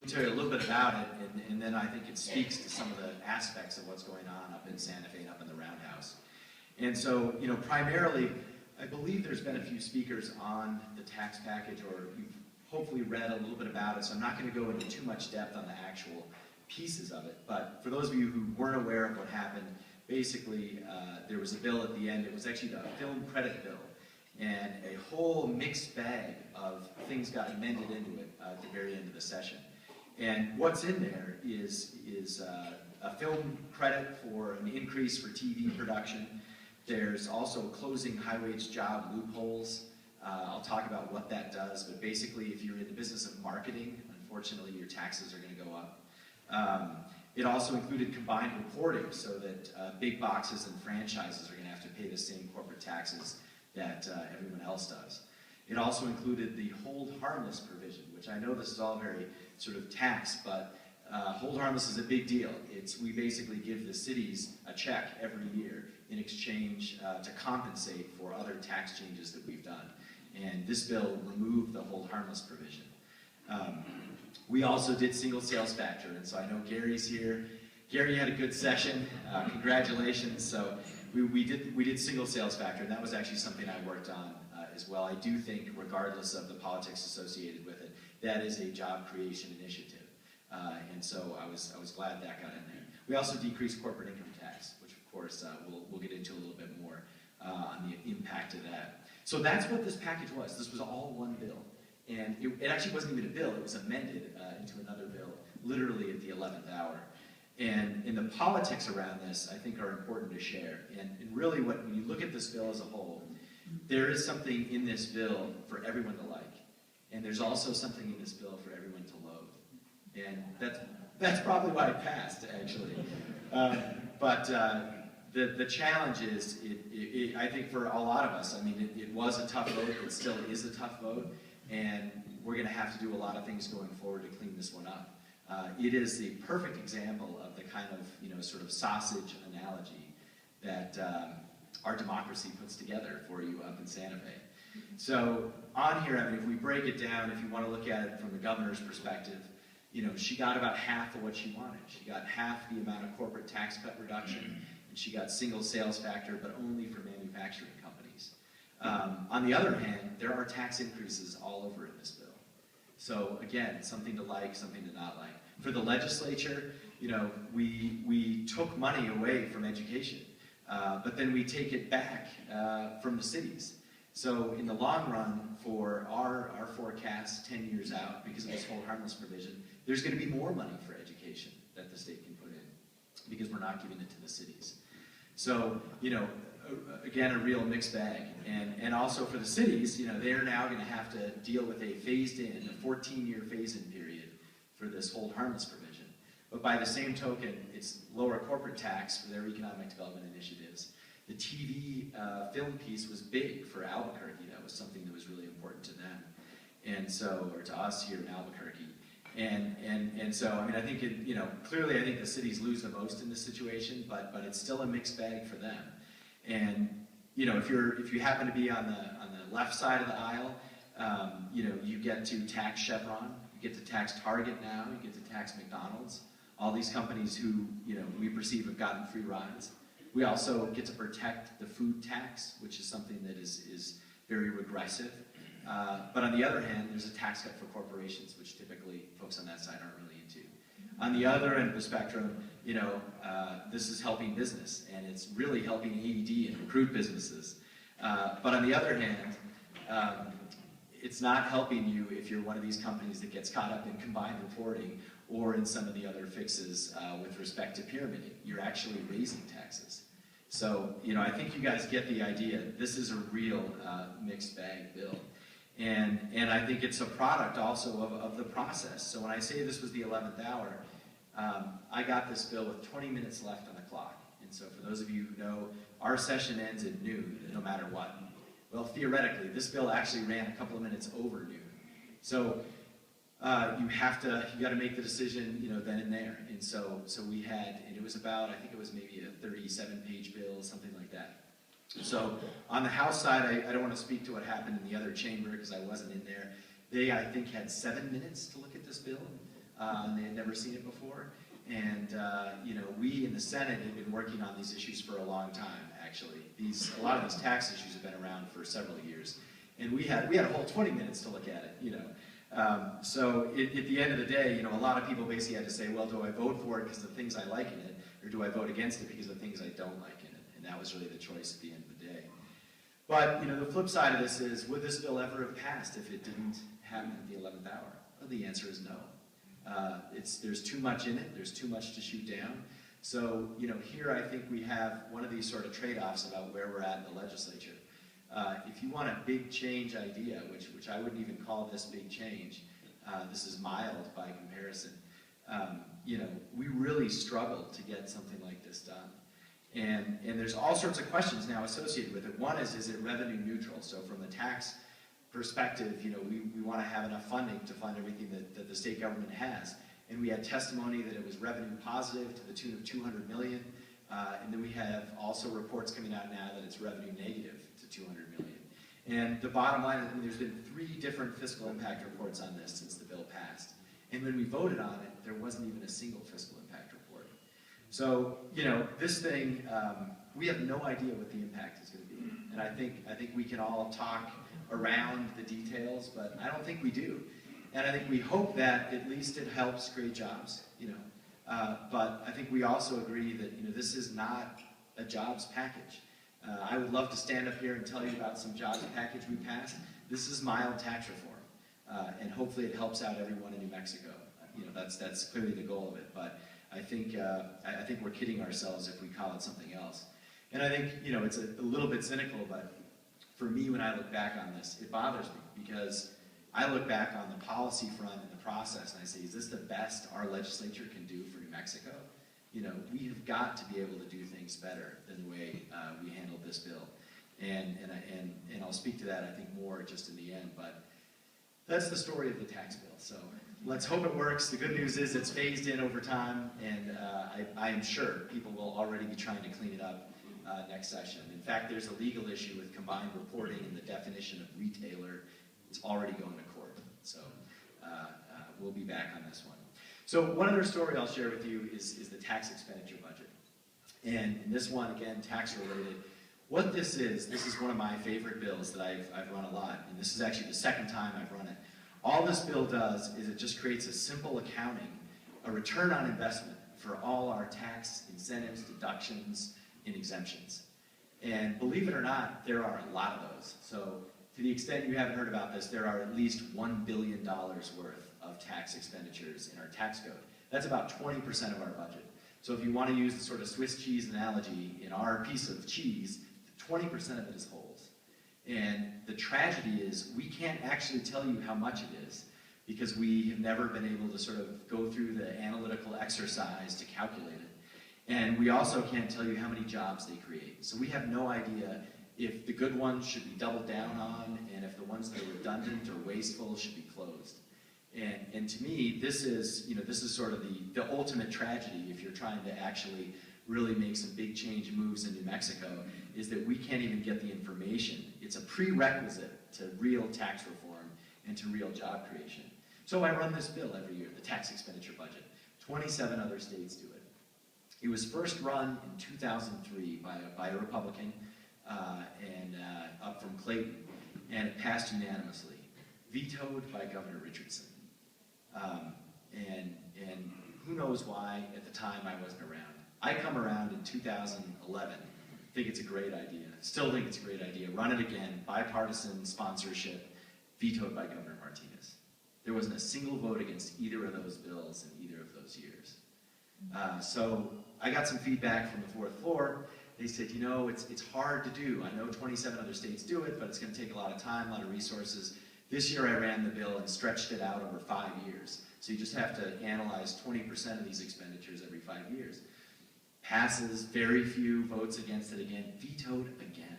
tell you a little bit about it, and then I think it speaks to some of the aspects of what's going on up in Santa Fe and up in the Roundhouse. And so, primarily, I believe there's been a few speakers on the tax package, or you've hopefully read a little bit about it, so I'm not going to go into too much depth on the actual pieces of it. But for those of you who weren't aware of what happened, basically, there was a bill at the end. It was actually the film credit bill, and a whole mixed bag of things got amended into it at the very end of the session. And what's in there is a film credit for an increase for TV production. There's also closing high-wage job loopholes. I'll talk about what that does, but basically if you're in the business of marketing, unfortunately your taxes are going to go up. It also included combined reporting so that big boxes and franchises are going to have to pay the same corporate taxes that everyone else does. It also included the hold harmless provision, which I know this is all very sort of tax, but hold harmless is a big deal. We basically give the cities a check every year in exchange to compensate for other tax changes that we've done. And this bill removed the hold harmless provision. We also did single sales factor, and so I know Gary's here. Gary had a good session. Congratulations. So we did single sales factor, and that was actually something I worked on as well. I do think, regardless of the politics associated with it, that is a job creation initiative. And so I was glad that got in there. We also decreased corporate income tax, which of course we'll get into a little bit more on the impact of that. So that's what this package was. This was all one bill. And it actually wasn't even a bill, it was amended into another bill, literally at the 11th hour. And the politics around this, I think, are important to share. And really, when you look at this bill as a whole, there is something in this bill for everyone to like. And there's also something in this bill for everyone to loathe. And that's probably why it passed, actually. But the challenge is, I think for a lot of us, I mean, it was a tough vote, it still is a tough vote, and we're going to have to do a lot of things going forward to clean this one up. It is the perfect example of the kind of, sort of sausage analogy that our democracy puts together for you up in Santa Fe. So on here, I mean, if we break it down, if you want to look at it from the governor's perspective, she got about half of what she wanted. She got half the amount of corporate tax cut reduction, and she got single sales factor, but only for manufacturing companies. On the other hand, there are tax increases all over in this bill. So again, something to like, something to not like. For the legislature, we took money away from education, but then we take it back from the cities. So in the long run, for our forecast 10 years out, because of this whole harmless provision, there's going to be more money for education that the state can put in, because we're not giving it to the cities. So, again, a real mixed bag. And also for the cities, they're now going to have to deal with a phased-in, a 14-year phase-in period for this hold harmless provision. But by the same token, it's lower corporate tax for their economic development initiatives. The TV film piece was big for Albuquerque. That was something that was really important to them, and so, or to us here in Albuquerque. And so, I mean, I think clearly, I think the cities lose the most in this situation, but it's still a mixed bag for them. And if you happen to be on the left side of the aisle, you get to tax Chevron, you get to tax Target now, you get to tax McDonald's, all these companies who we perceive have gotten free rides. We also get to protect the food tax, which is something that is very regressive. But on the other hand, there's a tax cut for corporations, which typically folks on that side aren't really into. On the other end of the spectrum, this is helping business, and it's really helping AED and recruit businesses. But on the other hand, it's not helping you if you're one of these companies that gets caught up in combined reporting or in some of the other fixes with respect to pyramiding. You're actually raising taxes. So, I think you guys get the idea. This is a real mixed bag bill. And I think it's a product also of the process. So when I say this was the 11th hour, I got this bill with 20 minutes left on the clock. And so for those of you who know, our session ends at noon, no matter what. Well, theoretically, this bill actually ran a couple of minutes over noon. So you got to make the decision, then and there. And so we had, and it was about, I think it was maybe a 37-page bill, something like that. So on the House side, I don't want to speak to what happened in the other chamber because I wasn't in there. They, I think, had 7 minutes to look at this bill. and they had never seen it before. And we in the Senate have been working on these issues for a long time, actually. A lot of these tax issues have been around for several years. And we had a whole 20 minutes to look at it, So at the end of the day, a lot of people basically had to say, well, do I vote for it because of the things I like in it, or do I vote against it because of the things I don't like in it? And that was really the choice at the end of the day. But, the flip side of this is, would this bill ever have passed if it didn't happen at the 11th hour? Well, the answer is no. There's too much in it, there's too much to shoot down. So, here I think we have one of these sort of trade-offs about where we're at in the legislature. If you want a big change idea, which I wouldn't even call this big change, this is mild by comparison, we really struggled to get something like this done. And there's all sorts of questions now associated with it. One is it revenue neutral? So from the tax perspective, we want to have enough funding to fund everything that the state government has. And we had testimony that it was revenue positive to the tune of $200 million. And then we have also reports coming out now that it's revenue negative to $200 million. And the bottom line is, there's been 3 different fiscal impact reports on this since the bill passed. And when we voted on it, there wasn't even a single fiscal impact report. So, this thing, we have no idea what the impact is going to be. And I think we can all talk around the details, but I don't think we do. And I think we hope that at least it helps create jobs, but I think we also agree that, this is not a jobs package. I would love to stand up here and tell you about some jobs package we passed. This is mild tax reform, and hopefully it helps out everyone in New Mexico. That's clearly the goal of it, but I think we're kidding ourselves if we call it something else. And I think, it's a little bit cynical, but for me, when I look back on this, it bothers me, because I look back on the policy front and the process, and I say, is this the best our legislature can do for New Mexico? We have got to be able to do things better than the way we handled this bill. And I'll speak to that, I think, more just in the end, but that's the story of the tax bill. So let's hope it works. The good news is it's phased in over time, and I am sure people will already be trying to clean it up next session. In fact, there's a legal issue with combined reporting and the definition of retailer. It's already going to court. So we'll be back on this one. So one other story I'll share with you is the tax expenditure budget. And in this one, again, tax related. What this is one of my favorite bills that I've run a lot. And this is actually the second time I've run it. All this bill does is it just creates a simple accounting, a return on investment for all our tax incentives, deductions, and exemptions. And believe it or not, there are a lot of those. So to the extent you haven't heard about this, there are at least $1 billion worth of tax expenditures in our tax code. That's about 20% of our budget. So if you want to use the sort of Swiss cheese analogy, in our piece of cheese, 20% of it is holes. And the tragedy is we can't actually tell you how much it is, because we have never been able to sort of go through the analytical exercise to calculate it. And we also can't tell you how many jobs they create. So we have no idea if the good ones should be doubled down on, and if the ones that are redundant or wasteful should be closed. And to me, this is sort of the ultimate tragedy if you're trying to actually really make some big change moves in New Mexico, is that we can't even get the information. It's a prerequisite to real tax reform and to real job creation. So I run this bill every year, the tax expenditure budget. 27 other states do it. It was first run in 2003 by a Republican up from Clayton, and it passed unanimously, vetoed by Governor Richardson. And who knows why at the time I wasn't around. I come around in 2011, think it's a great idea, still think it's a great idea, run it again, bipartisan sponsorship, vetoed by Governor Martinez. There wasn't a single vote against either of those bills in either of those years. So I got some feedback from the fourth floor. They said, it's hard to do. I know 27 other states do it, but it's going to take a lot of time, a lot of resources. This year I ran the bill and stretched it out over 5 years. So you just have to analyze 20% of these expenditures every 5 years. Passes, very few votes against it again, vetoed again.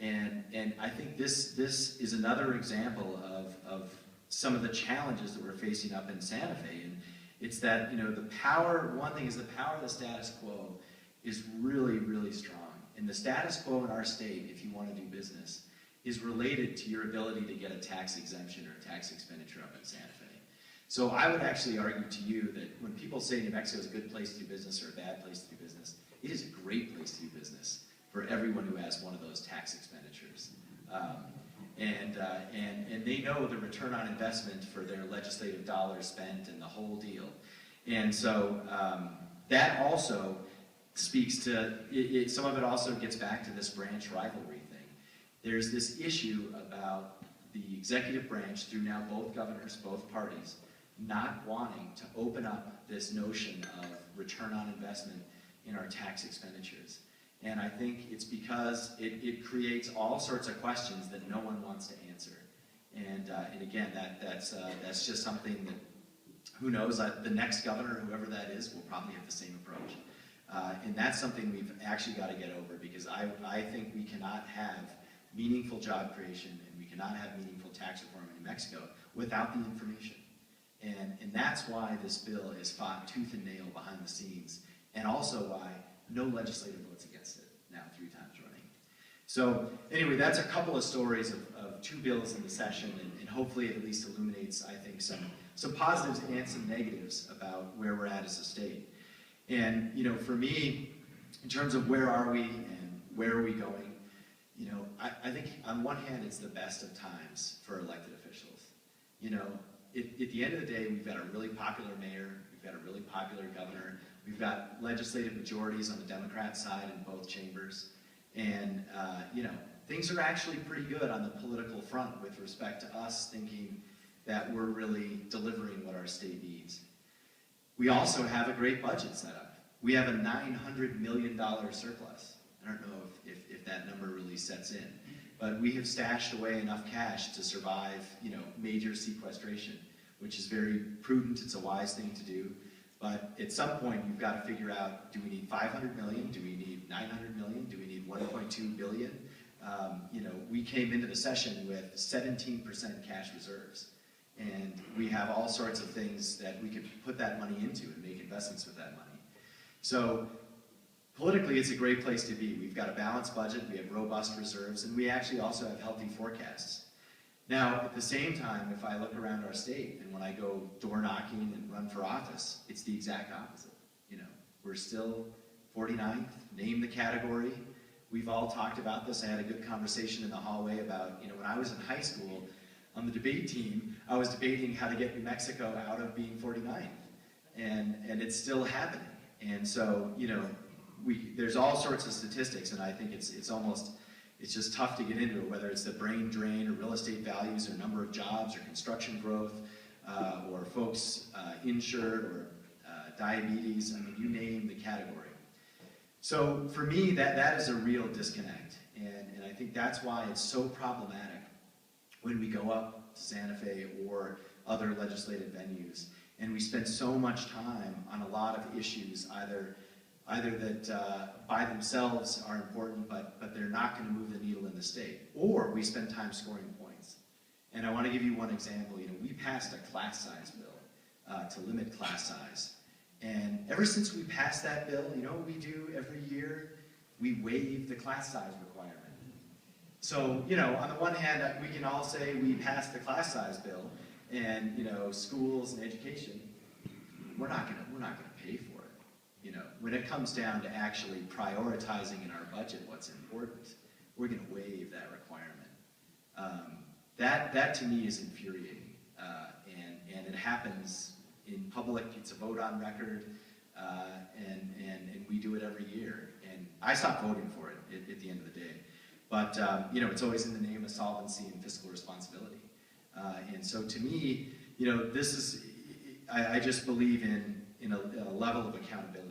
And I think this is another example of some of the challenges that we're facing up in Santa Fe. And it's that, the power, one thing is the power of the status quo is really, really strong. And the status quo in our state, if you want to do business, is related to your ability to get a tax exemption or a tax expenditure up in Santa Fe. So I would actually argue to you that when people say New Mexico is a good place to do business or a bad place to do business, it is a great place to do business for everyone who has one of those tax expenditures. And they know the return on investment for their legislative dollars spent and the whole deal. And so that also speaks to, some of it also gets back to this branch rivalry thing. There's this issue about the executive branch, through now both governors, both parties, not wanting to open up this notion of return on investment in our tax expenditures. And I think it's because it creates all sorts of questions that no one wants to answer. And again, that's just something that, who knows, the next governor, whoever that is, will probably have the same approach. And that's something we've actually got to get over, because I think we cannot have meaningful job creation and we cannot have meaningful tax reform in New Mexico without the information. And that's why this bill is fought tooth and nail behind the scenes, and also why no legislative votes against it now 3 times running. So anyway, that's a couple of stories of 2 bills in the session, and hopefully it at least illuminates, I think, some positives and some negatives about where we're at as a state. And you know, for me, in terms of where are we and where are we going, you know, I think on one hand it's the best of times for elected officials. You know, at the end of the day, we've got a really popular mayor, we've got a really popular governor, we've got legislative majorities on the Democrat side in both chambers, and you know, things are actually pretty good on the political front with respect to us thinking that we're really delivering what our state needs. We also have a great budget set up. We have a $900 million surplus. I don't know if that number really sets in, but we have stashed away enough cash to survive, you know, major sequestration, which is very prudent. It's a wise thing to do. But at some point, you've got to figure out, do we need 500 million? Do we need 900 million? Do we need 1.2 billion? You know, we came into the session with 17% cash reserves. And we have all sorts of things that we could put that money into and make investments with that money. So politically, it's a great place to be. We've got a balanced budget, we have robust reserves, and we actually also have healthy forecasts. Now, at the same time, if I look around our state and when I go door knocking and run for office, it's the exact opposite. You know, we're still 49th, name the category. We've all talked about this. I had a good conversation in the hallway about, you know, when I was in high school, on the debate team, I was debating how to get New Mexico out of being 49th. And it's still happening. And so, you know, there's all sorts of statistics, and I think it's just tough to get into it, whether it's the brain drain or real estate values or number of jobs or construction growth or folks insured or diabetes. I mean, you name the category. So for me, that is a real disconnect, and I think that's why it's so problematic when we go up to Santa Fe or other legislative venues, and we spend so much time on a lot of issues, either that by themselves are important, but they're not going to move the needle in the state, or we spend time scoring points. And I want to give you one example. You know, we passed a class size bill to limit class size, and ever since we passed that bill, you know what we do every year? We waive the class size requirement. So, you know, on the one hand, we can all say we passed the class size bill, and you know, schools and education, we're not gonna pay for it. You know, when it comes down to actually prioritizing in our budget what's important, we're going to waive that requirement. That to me is infuriating, and it happens in public. It's a vote on record, and we do it every year. And I stopped voting for it at the end of the day. But you know, it's always in the name of solvency and fiscal responsibility. And so to me, you know, this is, I just believe in a level of accountability,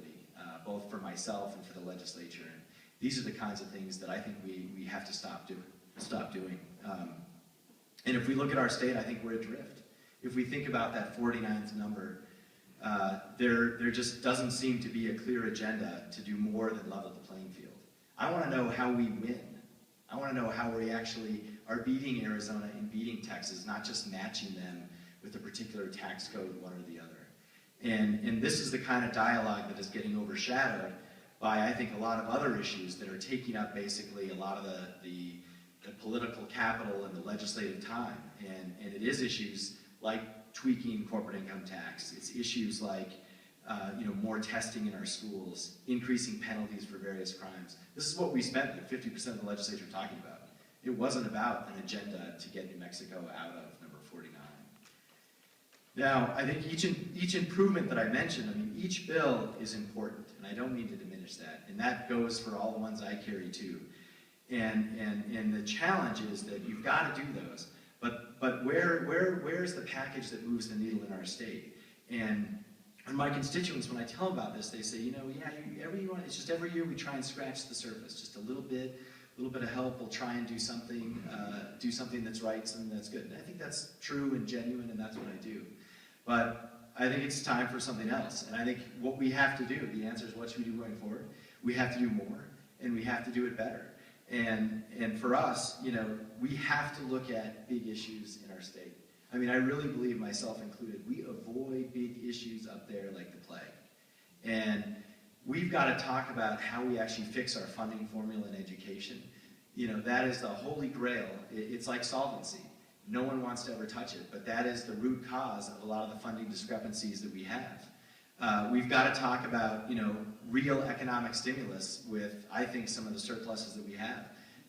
both for myself and for the legislature. And these are the kinds of things that I think we have to stop doing. And if we look at our state, I think we're adrift. If we think about that 49th number, there just doesn't seem to be a clear agenda to do more than level the playing field. I want to know how we win. I want to know how we actually are beating Arizona and beating Texas, not just matching them with a particular tax code, one or the other. And this is the kind of dialogue that is getting overshadowed by, I think, a lot of other issues that are taking up basically a lot of the political capital and the legislative time. And it is issues like tweaking corporate income tax. It's issues like more testing in our schools, increasing penalties for various crimes. This is what we spent like 50% of the legislature talking about. It wasn't about an agenda to get New Mexico out of number 49. Now, I think each improvement that I mentioned, I mean, each bill is important, and I don't mean to diminish that, and that goes for all the ones I carry too. And the challenge is that you've got to do those, but where's the package that moves the needle in our state? And my constituents, when I tell them about this, they say, it's just every year we try and scratch the surface, just a little bit of help. We'll try and do something that's right, something that's good. And I think that's true and genuine, and that's what I do. But I think it's time for something else. And I think what we have to do, the answer is what should we do going forward? We have to do more, and we have to do it better. And for us, we have to look at big issues in our state. I mean, I really believe, myself included, we avoid big issues up there like the plague. And we've got to talk about how we actually fix our funding formula in education. That is the holy grail. It's like solvency. No one wants to ever touch it, but that is the root cause of a lot of the funding discrepancies that we have. We've got to talk about, real economic stimulus with, I think, some of the surpluses that we have.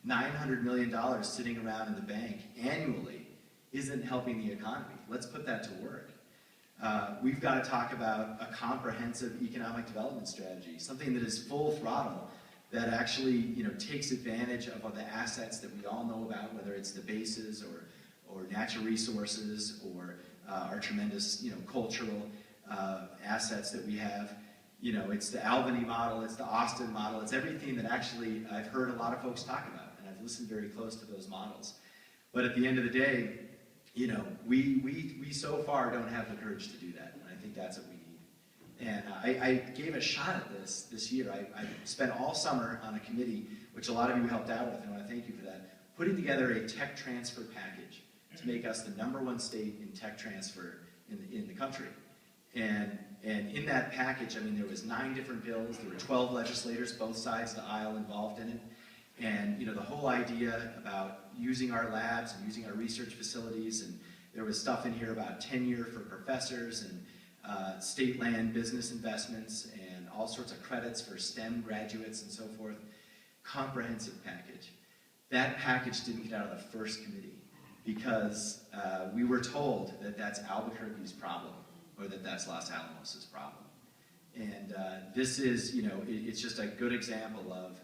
$900 million sitting around in the bank annually isn't helping the economy. Let's put that to work. We've got to talk about a comprehensive economic development strategy, something that is full throttle, that actually takes advantage of the assets that we all know about, whether it's the bases or natural resources or our tremendous cultural assets that we have. It's the Albany model, it's the Austin model, it's everything that actually I've heard a lot of folks talk about, and I've listened very close to those models. But at the end of the day, we so far don't have the courage to do that, and I think that's what we need. And I gave a shot at this year. I spent all summer on a committee, which a lot of you helped out with, and I want to thank you for that, putting together a tech transfer package to make us the #1 state in tech transfer in the country. And in that package, I mean, there was 9 different bills, there were 12 legislators, both sides of the aisle involved in it. And the whole idea about using our labs and using our research facilities, and there was stuff in here about tenure for professors and state land business investments and all sorts of credits for STEM graduates and so forth. Comprehensive package. That package didn't get out of the first committee because we were told that that's Albuquerque's problem or that that's Los Alamos' problem. And this is, it's just a good example of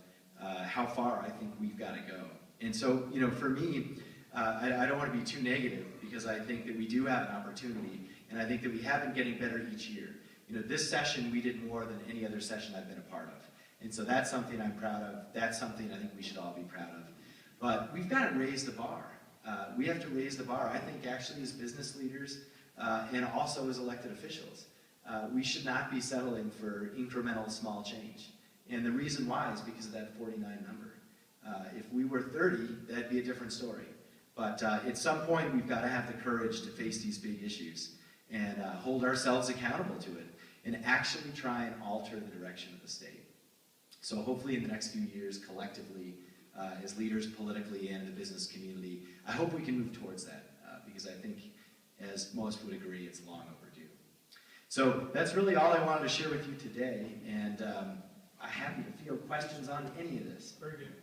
how far I think we've got to go. And so, for me, I don't want to be too negative because I think that we do have an opportunity, and I think that we have been getting better each year. This session we did more than any other session I've been a part of. And so that's something I'm proud of. That's something I think we should all be proud of. But we've got to raise the bar. We have to raise the bar, I think, actually as business leaders and also as elected officials. We should not be settling for incremental small change. And the reason why is because of that 49 number. If we were 30, that'd be a different story. But at some point, we've got to have the courage to face these big issues and hold ourselves accountable to it and actually try and alter the direction of the state. So hopefully in the next few years, collectively, as leaders politically and in the business community, I hope we can move towards that because I think, as most would agree, it's long overdue. So that's really all I wanted to share with you today, and I'm happy to field questions on any of this. Very good.